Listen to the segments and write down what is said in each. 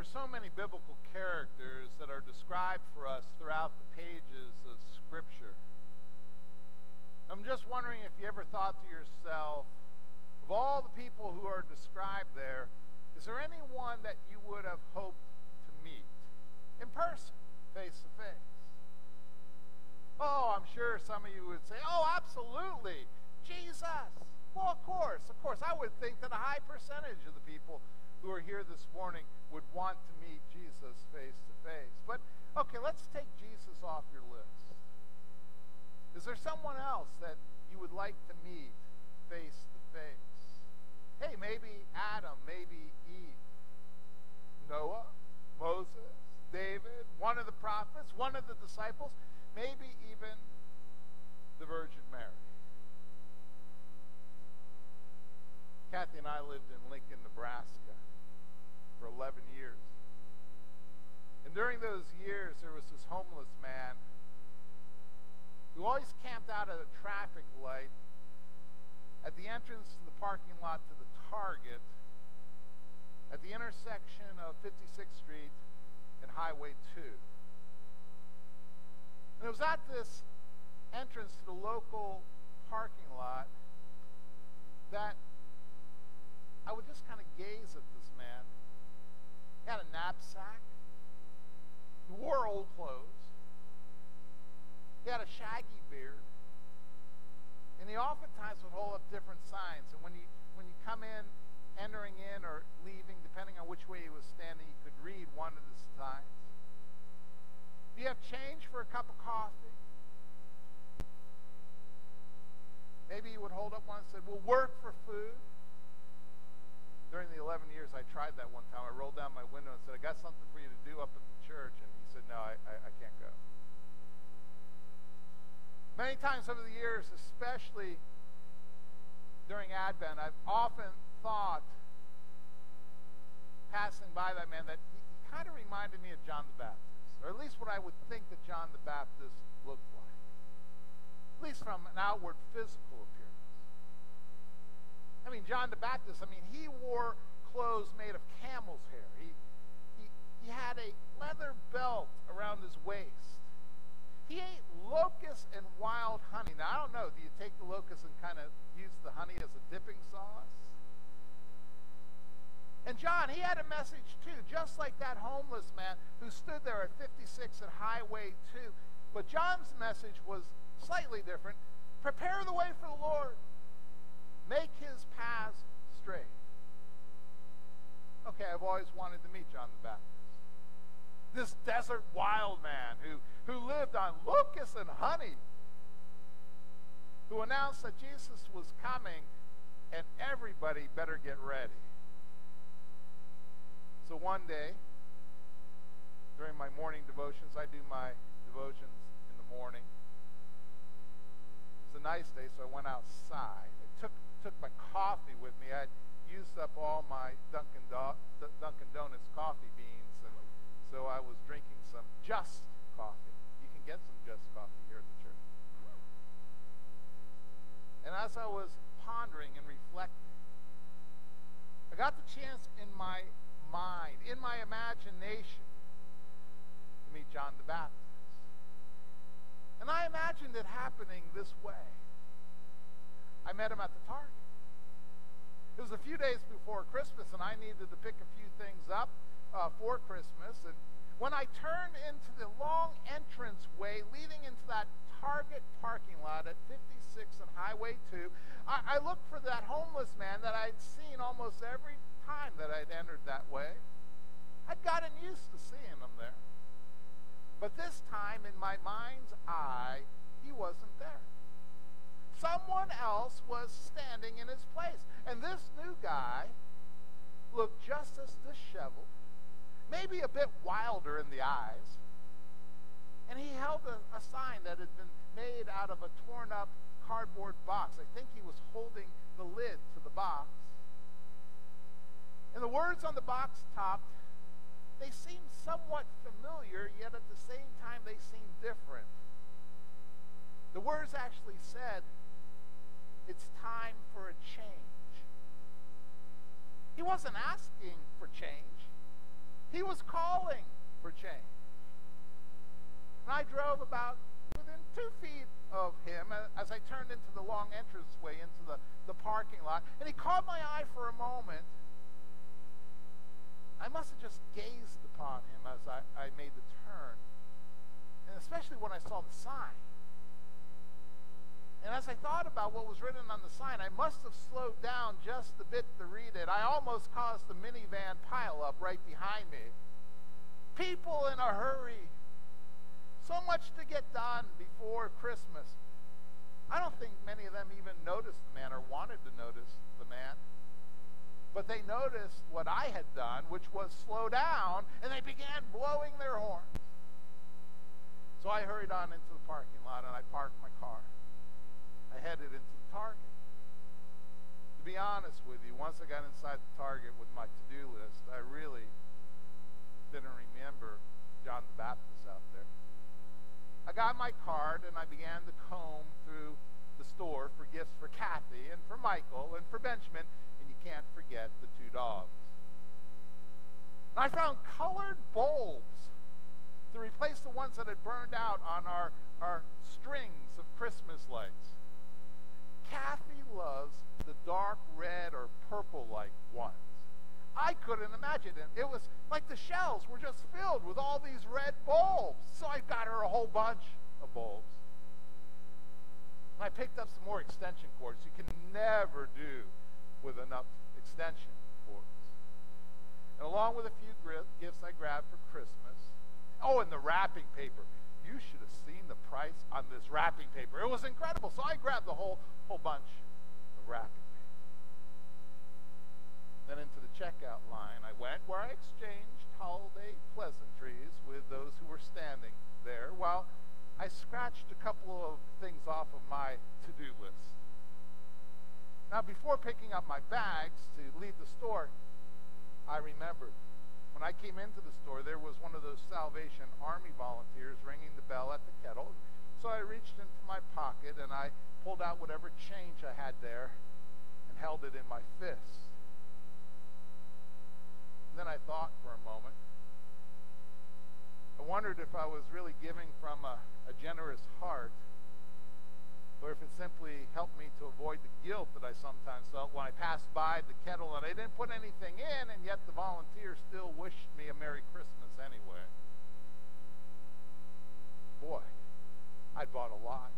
are so many biblical characters that are described for us throughout the pages of Scripture. I'm just wondering if you ever thought to yourself, of all the people who are described there, is there anyone that you would have hoped to meet in person, face to face? Oh, I'm sure some of you would say, oh, absolutely, Jesus. Well, of course. I would think that a high percentage of the people who are here this morning would want to meet Jesus face to face. But, okay, let's take Jesus off your list. Is there someone else that you would like to meet face to face? Hey, maybe Adam, maybe Eve, Noah, Moses, David, one of the prophets, one of the disciples, maybe even the Virgin Mary. Kathy and I lived in Lincoln, Nebraska for 11 years. And during those years, there was this homeless man who always camped out at a traffic light at the entrance to the parking lot to the Target at the intersection of 56th Street and Highway 2. And it was at this entrance to the local parking lot that I would just kind of gaze at this man. He had a knapsack. He wore old clothes. He had a shaggy beard. And he oftentimes would hold up different signs. And when you come in, entering in or leaving, depending on which way he was standing, you could read one of the signs. Do you have change for a cup of coffee? Maybe he would hold up one and say, we'll work for food. During the 11 years, I tried that one time. I rolled down my window and said, I got something for you to do up at the church. And he said, no, I can't go. Many times over the years, especially during Advent, I've often thought, passing by that man, that he kind of reminded me of John the Baptist, or at least what I would think that John the Baptist looked like, at least from an outward physical appearance. I mean, John the Baptist, he wore clothes made of camel's hair. He had a leather belt around his waist. He ate locusts and wild honey. Now, I don't know, do you take the locusts and kind of use the honey as a dipping sauce? And John, he had a message too, just like that homeless man who stood there at 56 at Highway 2. But John's message was slightly different. Prepare the way for the Lord. Make his paths straight. Okay, I've always wanted to meet John the Baptist. This desert wild man who lived on locusts and honey, who announced that Jesus was coming and everybody better get ready. So one day, during my morning devotions, I do my devotions in the morning. It's a nice day, so I went outside. I took my coffee with me. I'd used up all my Dunkin' Donuts coffee beans, and so I was drinking some Just coffee. You can get some Just coffee here at the church. And as I was pondering and reflecting, I got the chance in my mind, in my imagination, to meet John the Baptist. And I imagined it happening this way. I met him at the Target. It was a few days before Christmas, and I needed to pick a few things up for Christmas. And when I turned into the long entrance way leading into that Target parking lot at 56 and Highway 2, I looked for that homeless man that I'd seen almost every time that I'd entered that way. I'd gotten used to seeing him there. But this time, in my mind's eye, he wasn't there. Someone else was standing in his place. And this new guy looked just as disheveled, maybe a bit wilder in the eyes. And he held a sign that had been made out of a torn-up cardboard box. I think he was holding the lid to the box. And the words on the box top, they seemed somewhat familiar, yet at the same time they seemed different. The words actually said, it's time for a change. He wasn't asking for change. He was calling for change. And I drove about within 2 feet of him as I turned into the long entranceway into the parking lot. And he caught my eye for a moment. I must have just gazed upon him as I made the turn. And especially when I saw the sign. And as I thought about what was written on the sign, I must have slowed down just a bit to read it. I almost caused the minivan pileup right behind me. People in a hurry. So much to get done before Christmas. I don't think many of them even noticed the man or wanted to notice the man. But they noticed what I had done, which was slow down, and they began blowing their horns. So I hurried on into the parking lot, and I parked my car. I headed into the Target. To be honest with you, once I got inside the Target with my to-do list, I really didn't remember John the Baptist out there. I got my card, and I began to comb through the store for gifts for Kathy and for Michael and for Benjamin, and you can't forget the 2 dogs. And I found colored bulbs to replace the ones that had burned out on our strings of Christmas lights. Kathy loves the dark red or purple-like ones. I couldn't imagine it. It was like the shelves were just filled with all these red bulbs. So I got her a whole bunch of bulbs. And I picked up some more extension cords. You can never do with enough extension cords. And along with a few gifts I grabbed for Christmas. Oh, and the wrapping paper. You should have seen the price on this wrapping paper. It was incredible. So I grabbed the whole bunch of wrapping paper. Then into the checkout line I went, where I exchanged holiday pleasantries with those who were standing there while I scratched a couple of things off of my to-do list. Now, before picking up my bags to leave the store, I remembered when I came into the store, there was one of those Salvation Army volunteers ringing the bell at the kettle. So I reached into my pocket and I pulled out whatever change I had there and held it in my fist. And then I thought for a moment. I wondered if I was really giving from a generous heart, or if it simply helped me to avoid the guilt that I sometimes felt when I passed by the kettle and I didn't put anything in, and yet the volunteer still wished me a Merry Christmas anyway. Boy, I'd bought a lot.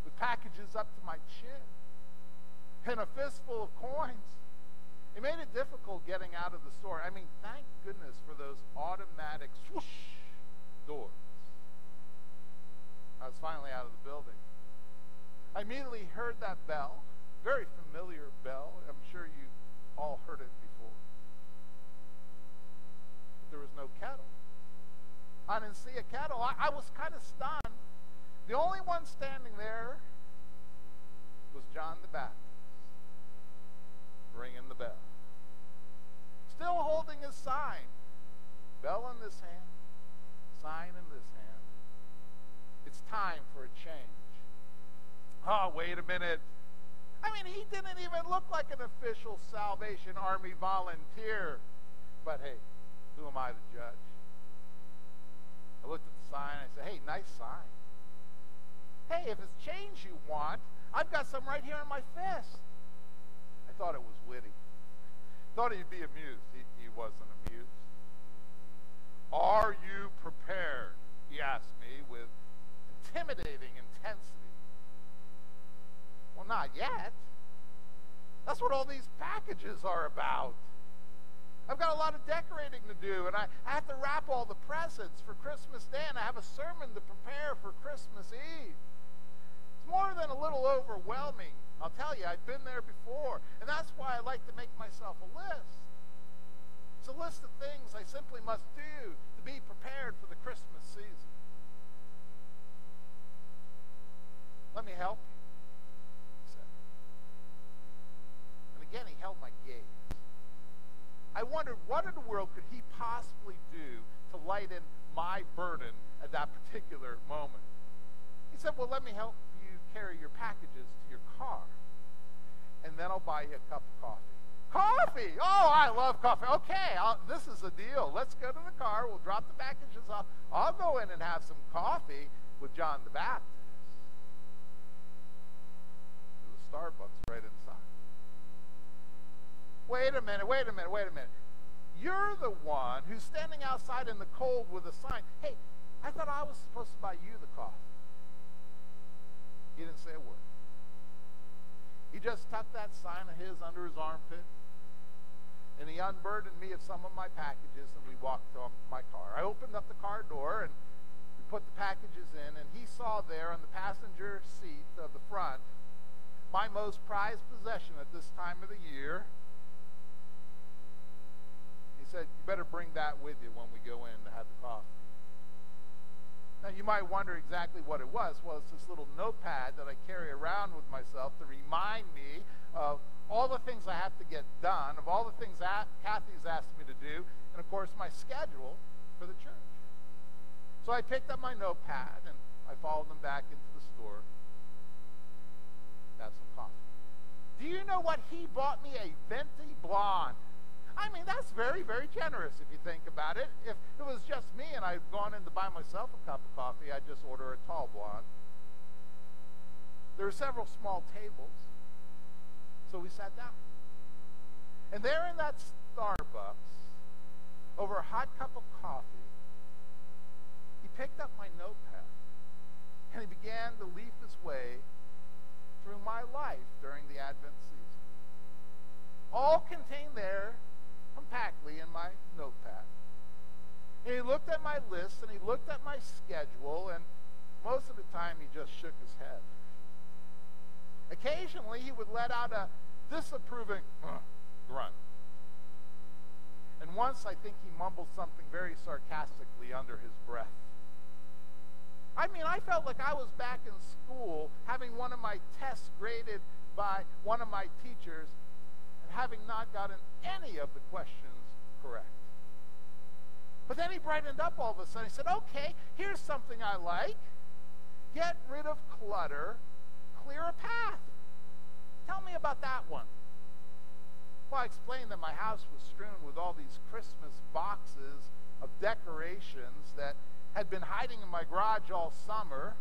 With packages up to my chin and a fistful of coins. It made it difficult getting out of the store. I mean, thank goodness for those automatic swoosh doors. I was finally out of the building. I immediately heard that bell, very familiar bell. I'm sure you all heard it before. But there was no kettle. I didn't see a kettle. I was kind of stunned. The only one standing there was John the Baptist, ringing the bell. Still holding his sign. Bell in this hand, sign in this hand. It's time for a change. Oh, wait a minute. I mean, he didn't even look like an official Salvation Army volunteer. But hey, who am I to judge? I looked at the sign, I said, hey, nice sign. Hey, if it's change you want, I've got some right here in my fist. I thought it was witty. Thought he'd be amused. He wasn't amused. Are you prepared? He asked me with intimidating intensity. Well, not yet. That's what all these packages are about. I've got a lot of decorating to do, and I have to wrap all the presents for Christmas Day, and I have a sermon to prepare for Christmas Eve. It's more than a little overwhelming. I'll tell you, I've been there before, and that's why I like to make myself a list. It's a list of things I simply must do to be prepared for the Christmas season. Let me help you, he said. And again, he held my gaze. I wondered, what in the world could he possibly do to lighten my burden at that particular moment? He said, well, let me help you carry your packages to your car, and then I'll buy you a cup of coffee. Coffee. Oh, I love coffee. Okay, this is a deal. Let's go to the car. We'll drop the packages off. I'll go in and have some coffee with John the Baptist. There's a Starbucks right inside. Wait a minute. You're the one who's standing outside in the cold with a sign. Hey, I thought I was supposed to buy you the coffee. He didn't say a word. He just tucked that sign of his under his armpit, and he unburdened me of some of my packages, and we walked to my car. I opened up the car door, and we put the packages in, and he saw there on the passenger seat of the front my most prized possession at this time of the year. He said, you better bring that with you when we go in to have the coffee. Now, you might wonder exactly what it was. Well, it's this little notepad that I carry around with myself to remind me of all the things I have to get done, of all the things that Kathy's asked me to do, and, of course, my schedule for the church. So I picked up my notepad, and I followed them back into the store to have some coffee. Do you know what? He bought me a venti blonde. I mean, that's very, very generous if you think about it. If it was just me and I'd gone in to buy myself a cup of coffee, I'd just order a tall blonde. There were several small tables, so we sat down. And there in that Starbucks, over a hot cup of coffee, he picked up my notepad and he began to leaf his way through my life during the Advent season. All contained there compactly in my notepad. And he looked at my list and he looked at my schedule, and most of the time he just shook his head. Occasionally he would let out a disapproving grunt. And once I think he mumbled something very sarcastically under his breath. I mean, I felt like I was back in school having one of my tests graded by one of my teachers, having not gotten any of the questions correct. But then he brightened up all of a sudden. He said, okay, here's something I like. Get rid of clutter, clear a path. Tell me about that one. Well, I explained that my house was strewn with all these Christmas boxes of decorations that had been hiding in my garage all summer.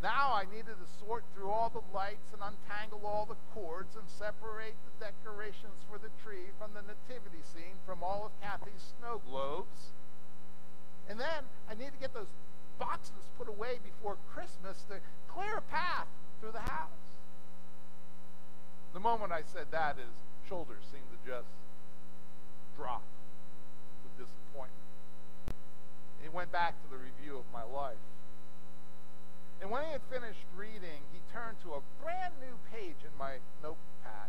Now I needed to sort through all the lights and untangle all the cords and separate the decorations for the tree from the nativity scene from all of Kathy's snow globes. And then I need to get those boxes put away before Christmas to clear a path through the house. The moment I said that, his shoulders seemed to just drop with disappointment. He went back to the review of my life. And when he had finished reading, he turned to a brand new page in my notepad,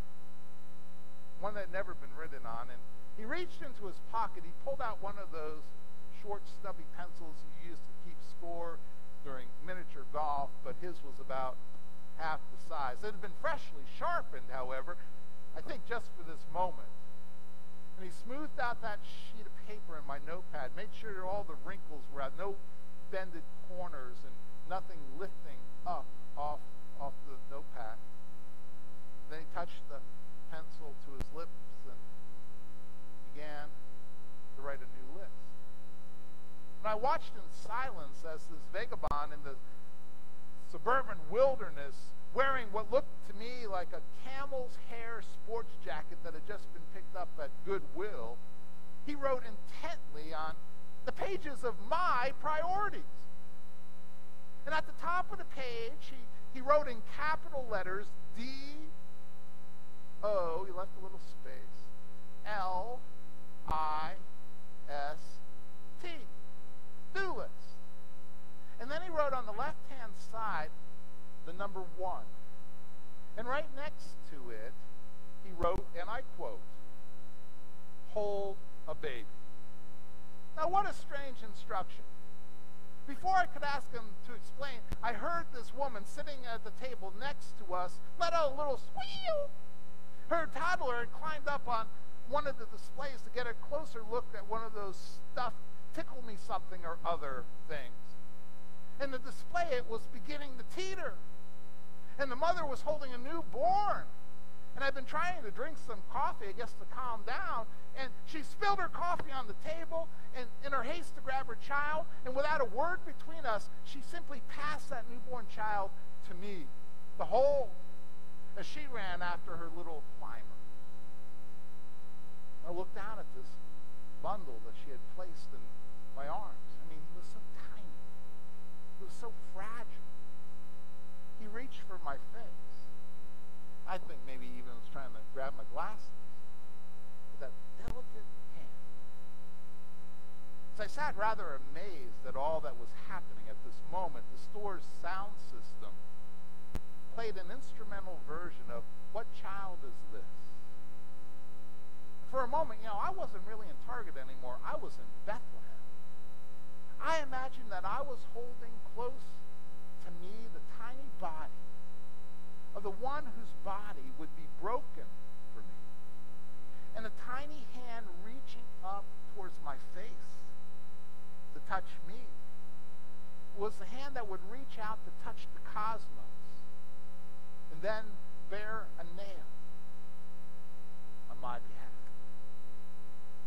one that had never been written on, and he reached into his pocket. He pulled out one of those short, stubby pencils you used to keep score during miniature golf, but his was about half the size. It had been freshly sharpened, however, I think just for this moment. And he smoothed out that sheet of paper in my notepad, made sure all the wrinkles were out, no bended corners, and nothing lifting up off the notepad. Then he touched the pencil to his lips and began to write a new list. And I watched in silence as this vagabond in the suburban wilderness, wearing what looked to me like a camel's hair sports jacket that had just been picked up at Goodwill, he wrote intently on the pages of my priorities. And at the top of the page, he wrote in capital letters, D-O, he left a little space, L-I-S-T, do list. And then he wrote on the left-hand side the number 1. And right next to it, he wrote, and I quote, hold a baby. Now, what a strange instruction. Before I could ask him to explain, I heard this woman sitting at the table next to us let out a little squeal. Her toddler had climbed up on one of the displays to get a closer look at one of those stuffed tickle-me-something or other things. And the display, it was beginning to teeter. And the mother was holding a newborn. And I'd been trying to drink some coffee, I guess, to calm down. And she spilled her coffee on the table, and in her haste to grab her child, and without a word between us, she simply passed that newborn child to me to hold as she ran after her little climber. I looked down at this bundle that she had placed in my arms. I mean, he was so tiny. He was so fragile. He reached for my face. I think maybe he even was trying to grab my glasses with that delicate hand. As I sat rather amazed at all that was happening at this moment, the store's sound system played an instrumental version of What Child Is This? For a moment, I wasn't really in Target anymore. I was in Bethlehem. I imagined that I was holding close to me the tiny body of the one whose body would be broken for me. And a tiny hand reaching up towards my face to touch me was the hand that would reach out to touch the cosmos and then bear a nail on my behalf.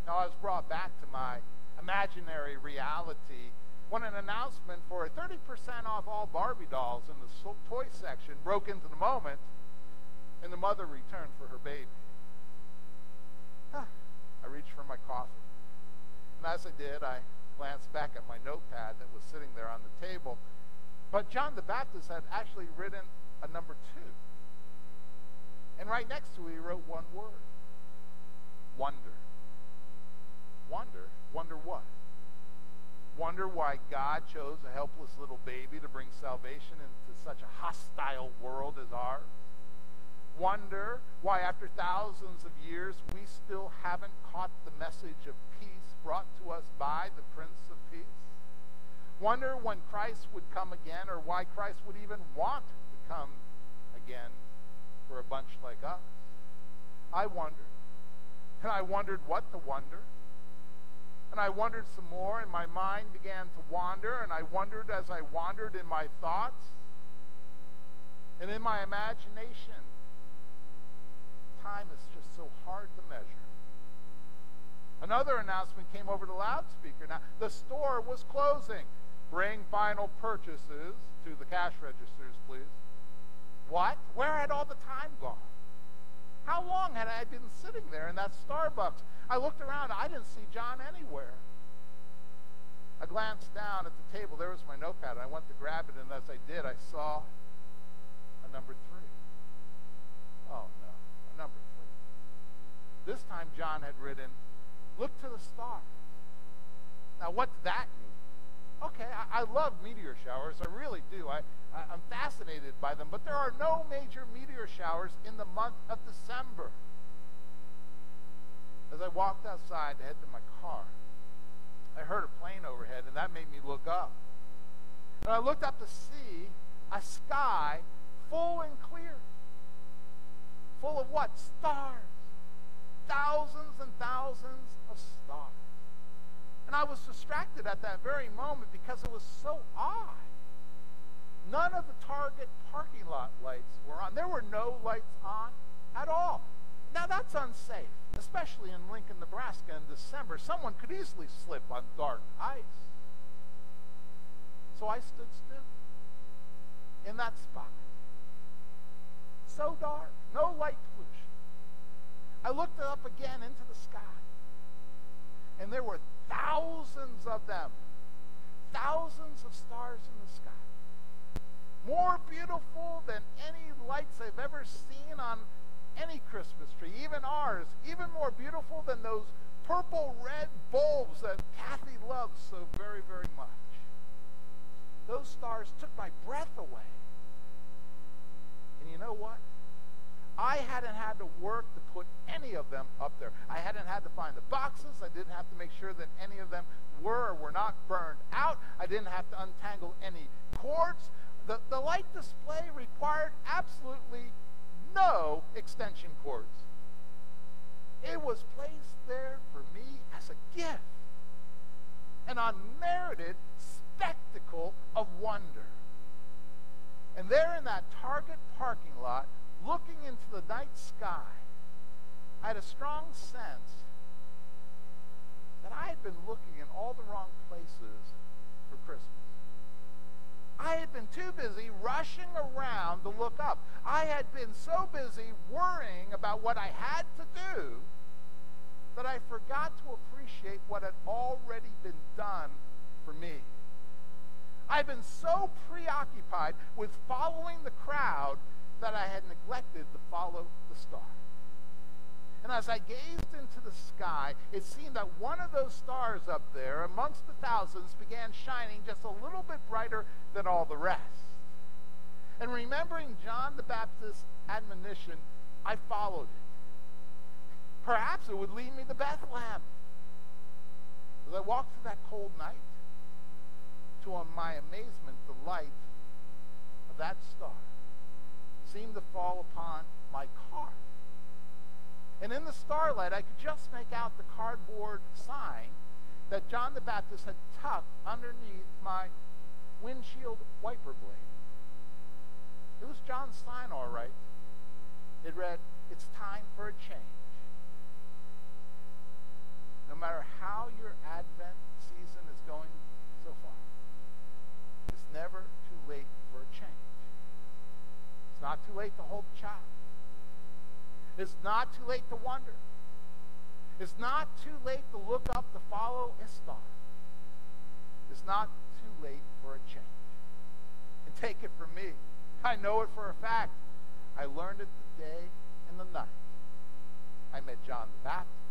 Now, I was brought back to my imaginary reality when an announcement for a 30% off all Barbie dolls in the toy section broke into the moment, and the mother returned for her baby. I reached for my coffee. And as I did, I glanced back at my notepad that was sitting there on the table. But John the Baptist had actually written a number 2. And right next to it, he wrote one word: wonder. Wonder? Wonder what? Wonder why God chose a helpless little baby to bring salvation into such a hostile world as ours? Wonder why after thousands of years we still haven't caught the message of peace brought to us by the Prince of Peace? Wonder when Christ would come again, or why Christ would even want to come again for a bunch like us? I wondered. And I wondered what to wonder. And I wondered some more, and my mind began to wander, and I wondered as I wandered in my thoughts and in my imagination. Time is just so hard to measure. Another announcement came over the loudspeaker. Now, the store was closing. Bring final purchases to the cash registers, please. What? Where had all the time gone? How long had I been sitting there in that Starbucks? I looked around. I didn't see John anywhere. I glanced down at the table. There was my notepad. I went to grab it, and as I did, I saw a number 3. Oh, no, a number 3. This time, John had written, "Look to the stars." Now, what did that mean? Okay, I love meteor showers. I really do. I'm fascinated by them. But there are no major meteor showers in the month of December. As I walked outside to head to my car, I heard a plane overhead, and that made me look up. And I looked up to see a sky full and clear. Full of what? Stars. Thousands and thousands of stars. And I was distracted at that very moment because it was so odd. None of the Target parking lot lights were on. There were no lights on at all. Now that's unsafe, especially in Lincoln, Nebraska in December. Someone could easily slip on dark ice. So I stood still in that spot. So dark, no light pollution. I looked up again into the sky, and there were thousands of them. Thousands of stars in the sky. More beautiful than any lights I've ever seen on any Christmas tree, even ours. Even more beautiful than those purple-red bulbs that Kathy loves so very, very much. Those stars took my breath away. And you know what? I hadn't had to work to put any of them up there. I hadn't had to find the boxes. I didn't have to make sure that any of them were or were not burned out. I didn't have to untangle any cords. The light display required absolutely no extension cords. It was placed there for me as a gift, an unmerited spectacle of wonder. And there in that Target parking lot looking into the night sky, I had a strong sense that I had been looking in all the wrong places for Christmas. I had been too busy rushing around to look up. I had been so busy worrying about what I had to do that I forgot to appreciate what had already been done for me. I had been so preoccupied with following the crowd that I had neglected to follow the star. And as I gazed into the sky, it seemed that one of those stars up there amongst the thousands began shining just a little bit brighter than all the rest. And remembering John the Baptist's admonition, I followed it. Perhaps it would lead me to Bethlehem. As I walked through that cold night, to my amazement, the light of that star seemed to fall upon my car. And in the starlight, I could just make out the cardboard sign that John the Baptist had tucked underneath my windshield wiper blade. It was John's sign, all right. It read, "It's time for a change." No matter how your Advent season is going so far, it's never too late for a change. It's not too late to hold a child. It's not too late to wonder. It's not too late to look up to follow a star. It's not too late for a change. And take it from me, I know it for a fact. I learned it the day and the night I met John the Baptist.